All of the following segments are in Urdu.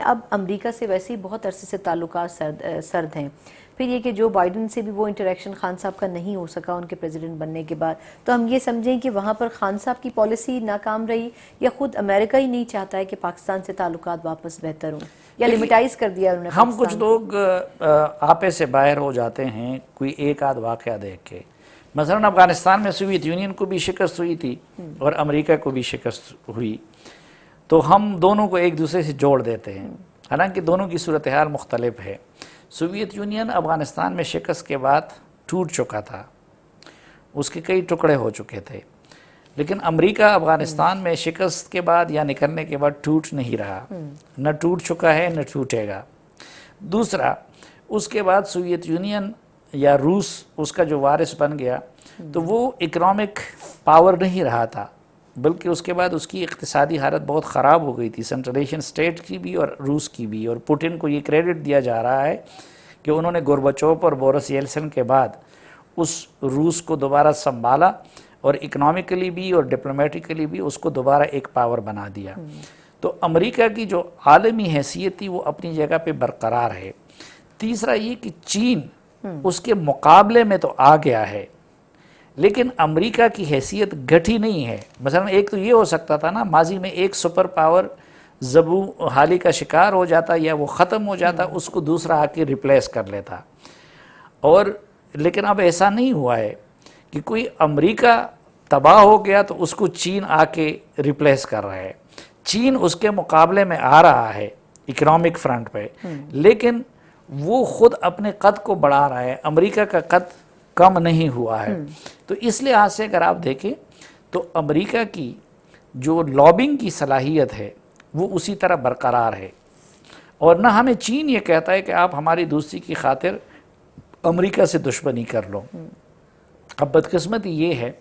اب امریکہ سے ویسے ہی بہت عرصے سے تعلقات سرد ہیں، پھر یہ کہ جو بائیڈن سے بھی وہ انٹریکشن خان صاحب کا نہیں ہو سکا ان کے پریزیڈنٹ بننے کے بعد، تو ہم یہ سمجھیں کہ وہاں پر خان صاحب کی پالیسی ناکام رہی، یا خود امریکہ ہی نہیں چاہتا ہے کہ پاکستان سے تعلقات واپس بہتر ہوں، یا لیمیٹائز کر دیا انہوں نے؟ ہم کچھ لوگ آپے سے باہر ہو جاتے ہیں کوئی ایک آدھ واقعہ دیکھ کے. مثلا افغانستان میں سوویت یونین کو بھی شکست ہوئی تھی اور امریکہ کو بھی شکست ہوئی، تو ہم دونوں کو ایک دوسرے سے جوڑ دیتے ہیں، حالانکہ دونوں کی صورتحال مختلف ہے. سوویت یونین افغانستان میں شکست کے بعد ٹوٹ چکا تھا، اس کے کئی ٹکڑے ہو چکے تھے، لیکن امریکہ افغانستان میں شکست کے بعد یا نکلنے کے بعد ٹوٹ نہیں رہا، نہ ٹوٹ چکا ہے نہ ٹوٹے گا. دوسرا، اس کے بعد سوویت یونین یا روس اس کا جو وارث بن گیا تو وہ اکنامک پاور نہیں رہا تھا، بلکہ اس کے بعد اس کی اقتصادی حالت بہت خراب ہو گئی تھی، سنٹرل ایشین اسٹیٹ کی بھی اور روس کی بھی. اور پوٹن کو یہ کریڈٹ دیا جا رہا ہے کہ انہوں نے گورباچوف اور بورس یلسن کے بعد اس روس کو دوبارہ سنبھالا اور اکنامکلی بھی اور ڈپلومیٹکلی بھی اس کو دوبارہ ایک پاور بنا دیا. تو امریکہ کی جو عالمی حیثیت تھی وہ اپنی جگہ پہ برقرار ہے. تیسرا یہ کہ چین اس کے مقابلے میں تو آ گیا ہے، لیکن امریکہ کی حیثیت گھٹی نہیں ہے. مثلا ایک تو یہ ہو سکتا تھا نا، ماضی میں ایک سپر پاور زبوں حالی کا شکار ہو جاتا یا وہ ختم ہو جاتا، اس کو دوسرا آ کے ریپلیس کر لیتا. اور لیکن اب ایسا نہیں ہوا ہے کہ کوئی امریکہ تباہ ہو گیا تو اس کو چین آ کے ریپلیس کر رہا ہے. چین اس کے مقابلے میں آ رہا ہے اکنامک فرنٹ پہ، لیکن وہ خود اپنے قد کو بڑھا رہا ہے، امریکہ کا قد کم نہیں ہوا ہے. تو اس لحاظ سے اگر آپ دیکھیں تو امریکہ کی جو لابنگ کی صلاحیت ہے وہ اسی طرح برقرار ہے، اور نہ ہمیں چین یہ کہتا ہے کہ آپ ہماری دوستی کی خاطر امریکہ سے دشمنی کر لو. اب بدقسمتی یہ ہے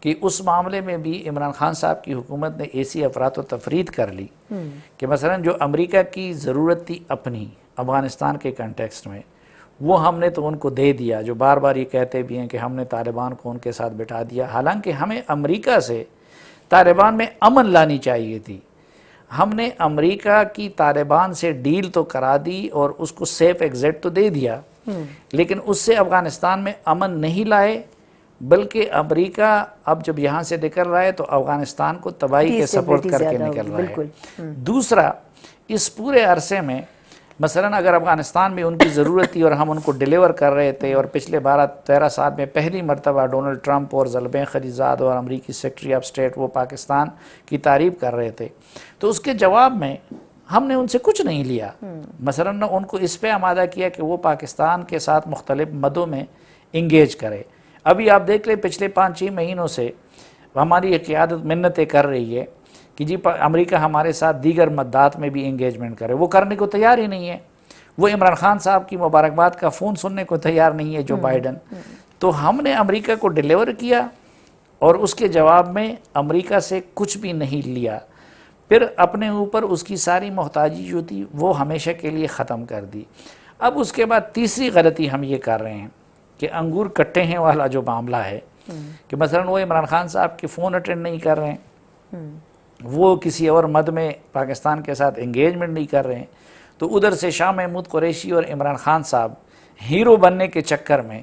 کہ اس معاملے میں بھی عمران خان صاحب کی حکومت نے ایسی افراط و تفرید کر لی کہ مثلا جو امریکہ کی ضرورت تھی اپنی افغانستان کے کنٹیکسٹ میں، وہ ہم نے تو ان کو دے دیا. جو بار بار یہ کہتے بھی ہیں کہ ہم نے طالبان کو ان کے ساتھ بٹھا دیا، حالانکہ ہمیں امریکہ سے طالبان میں امن لانی چاہیے تھی. ہم نے امریکہ کی طالبان سے ڈیل تو کرا دی اور اس کو سیف ایگزٹ تو دے دیا، لیکن اس سے افغانستان میں امن نہیں لائے، بلکہ امریکہ اب جب یہاں سے نکل رہا ہے تو افغانستان کو تباہی کے سپورٹ کر کے نکل رہا ہے. دوسرا، اس پورے عرصے میں مثلا اگر افغانستان میں ان کی ضرورت تھی اور ہم ان کو ڈیلیور کر رہے تھے، اور پچھلے 12-13 سال میں پہلی مرتبہ ڈونلڈ ٹرمپ اور زلبین خلیلزاد اور امریکی سیکرٹری آف اسٹیٹ وہ پاکستان کی تعریف کر رہے تھے، تو اس کے جواب میں ہم نے ان سے کچھ نہیں لیا. مثلا ان کو اس پہ آمادہ کیا کہ وہ پاکستان کے ساتھ مختلف مدوں میں انگیج کرے. ابھی آپ دیکھ لیں پچھلے 5-6 مہینوں سے ہماری قیادت منتیں کر رہی ہے کہ جی امریکہ ہمارے ساتھ دیگر مدات میں بھی انگیجمنٹ کرے، وہ کرنے کو تیار ہی نہیں ہے. وہ عمران خان صاحب کی مبارکباد کا فون سننے کو تیار نہیں ہے جو بائیڈن. تو ہم نے امریکہ کو ڈیلیور کیا اور اس کے جواب میں امریکہ سے کچھ بھی نہیں لیا، پھر اپنے اوپر اس کی ساری محتاجی جو تھی وہ ہمیشہ کے لیے ختم کر دی. اب اس کے بعد تیسری غلطی ہم یہ کر رہے ہیں کہ انگور کٹے ہیں والا جو معاملہ ہے، کہ مثلا وہ عمران خان صاحب کے فون اٹینڈ نہیں کر رہے ہیں، وہ کسی اور مد میں پاکستان کے ساتھ انگیجمنٹ نہیں کر رہے ہیں، تو ادھر سے شاہ محمود قریشی اور عمران خان صاحب ہیرو بننے کے چکر میں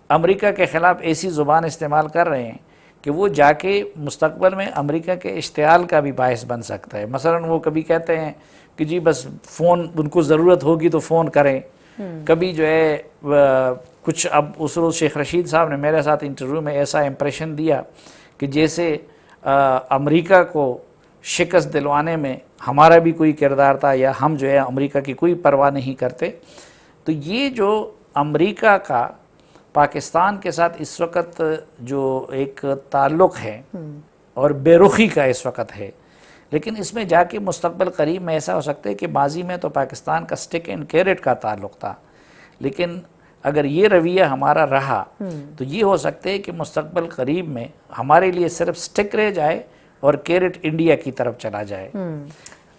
امریکہ کے خلاف ایسی زبان استعمال کر رہے ہیں کہ وہ جا کے مستقبل میں امریکہ کے اشتعال کا بھی باعث بن سکتا ہے. مثلا وہ کبھی کہتے ہیں کہ جی بس فون ان کو ضرورت ہوگی تو فون کریں، کبھی جو ہے کچھ، اب اس روز شیخ رشید صاحب نے میرے ساتھ انٹرویو میں ایسا امپریشن دیا کہ جیسے امریکہ کو شکست دلوانے میں ہمارا بھی کوئی کردار تھا یا ہم جو ہے امریکہ کی کوئی پرواہ نہیں کرتے. تو یہ جو امریکہ کا پاکستان کے ساتھ اس وقت جو ایک تعلق ہے اور بے رخی کا اس وقت ہے، لیکن اس میں جا کے مستقبل قریب میں ایسا ہو سکتا ہے کہ ماضی میں تو پاکستان کا سٹک اینڈ کیرٹ کا تعلق تھا، لیکن اگر یہ رویہ ہمارا رہا تو یہ ہو سکتا ہے کہ مستقبل قریب میں ہمارے لیے صرف سٹک رہ جائے اور کیرٹ انڈیا کی طرف چلا جائے.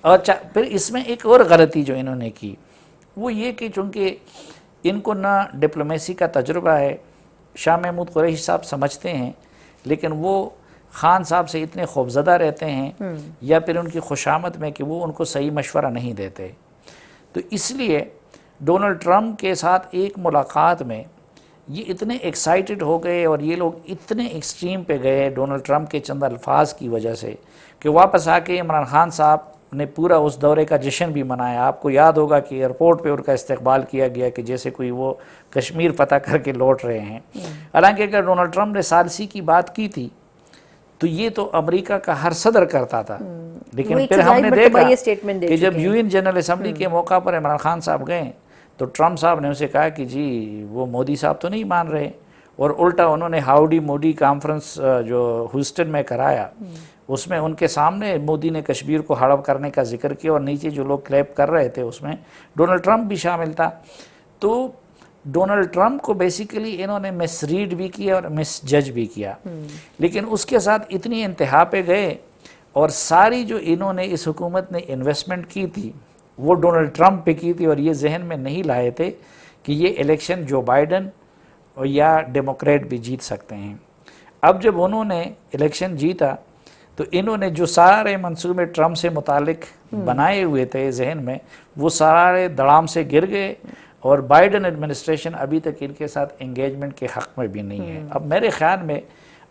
اور پھر اس میں ایک اور غلطی جو انہوں نے کی وہ یہ کہ چونکہ ان کو نہ ڈپلومیسی کا تجربہ ہے، شاہ محمود قریشی صاحب سمجھتے ہیں لیکن وہ خان صاحب سے اتنے خوفزدہ رہتے ہیں یا پھر ان کی خوشامد میں کہ وہ ان کو صحیح مشورہ نہیں دیتے. تو اس لیے ڈونلڈ ٹرمپ کے ساتھ ایک ملاقات میں یہ اتنے ایکسائٹڈ ہو گئے اور یہ لوگ اتنے ایکسٹریم پہ گئے ڈونلڈ ٹرمپ کے چند الفاظ کی وجہ سے کہ واپس آ کے عمران خان صاحب نے پورا اس دورے کا جشن بھی منایا. آپ کو یاد ہوگا کہ ایئرپورٹ پہ ان کا استقبال کیا گیا کہ جیسے کوئی وہ کشمیر فتح کر کے لوٹ رہے ہیں. حالانکہ اگر ڈونلڈ ٹرمپ نے ثالثی کی بات کی تھی تو یہ تو امریکہ کا ہر صدر کرتا تھا, لیکن پھر ہم نے دیکھا کہ جب UN جنرل اسمبلی کے موقع پر عمران خان صاحب گئے تو ٹرمپ صاحب نے اسے کہا کہ جی وہ مودی صاحب تو نہیں مان رہے, اور الٹا انہوں نے ہاؤڈی مودی کانفرنس جو ہیوسٹن میں کرایا اس میں ان کے سامنے مودی نے کشمیر کو ہڑپ کرنے کا ذکر کیا, اور نیچے جو لوگ کلیپ کر رہے تھے اس میں ڈونلڈ ٹرمپ بھی شامل تھا. تو ڈونلڈ ٹرمپ کو بیسیکلی انہوں نے مس ریڈ بھی کیا اور مس جج بھی کیا, لیکن اس کے ساتھ اتنی انتہا پہ گئے اور ساری جو انہوں نے اس حکومت نے انویسٹمنٹ کی تھی وہ ڈونلڈ ٹرمپ پہ کی تھی, اور یہ ذہن میں نہیں لائے تھے کہ یہ الیکشن جو بائیڈن یا ڈیموکریٹ بھی جیت سکتے ہیں. اب جب انہوں نے الیکشن جیتا تو انہوں نے جو سارے منصوبے ٹرمپ سے متعلق بنائے ہوئے تھے ذہن میں وہ سارے دڑام سے گر گئے, اور بائیڈن ایڈمنسٹریشن ابھی تک ان کے ساتھ انگیجمنٹ کے حق میں بھی نہیں ہے. اب میرے خیال میں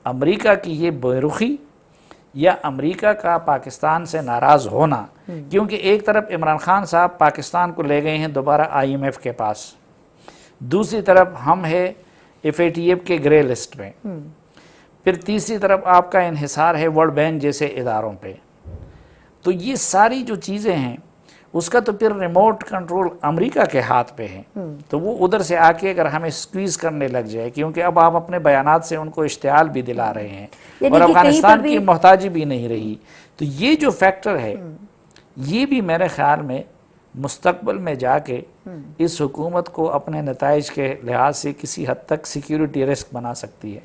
امریکہ کی یہ بے رخی یا امریکہ کا پاکستان سے ناراض ہونا, کیونکہ ایک طرف عمران خان صاحب پاکستان کو لے گئے ہیں دوبارہ IMF کے پاس, دوسری طرف ہم ہے FATF کے گرے لسٹ میں, پھر تیسری طرف آپ کا انحصار ہے ورلڈ بینک جیسے اداروں پہ. تو یہ ساری جو چیزیں ہیں اس کا تو پھر ریموٹ کنٹرول امریکہ کے ہاتھ پہ ہے, تو وہ ادھر سے آ کے اگر ہمیں سکویز کرنے لگ جائے, کیونکہ اب آپ اپنے بیانات سے ان کو اشتعال بھی دلا رہے ہیں اور افغانستان کی محتاجی بھی نہیں رہی, تو یہ جو فیکٹر ہے یہ بھی میرے خیال میں مستقبل میں جا کے اس حکومت کو اپنے نتائج کے لحاظ سے کسی حد تک سیکیورٹی رسک بنا سکتی ہے.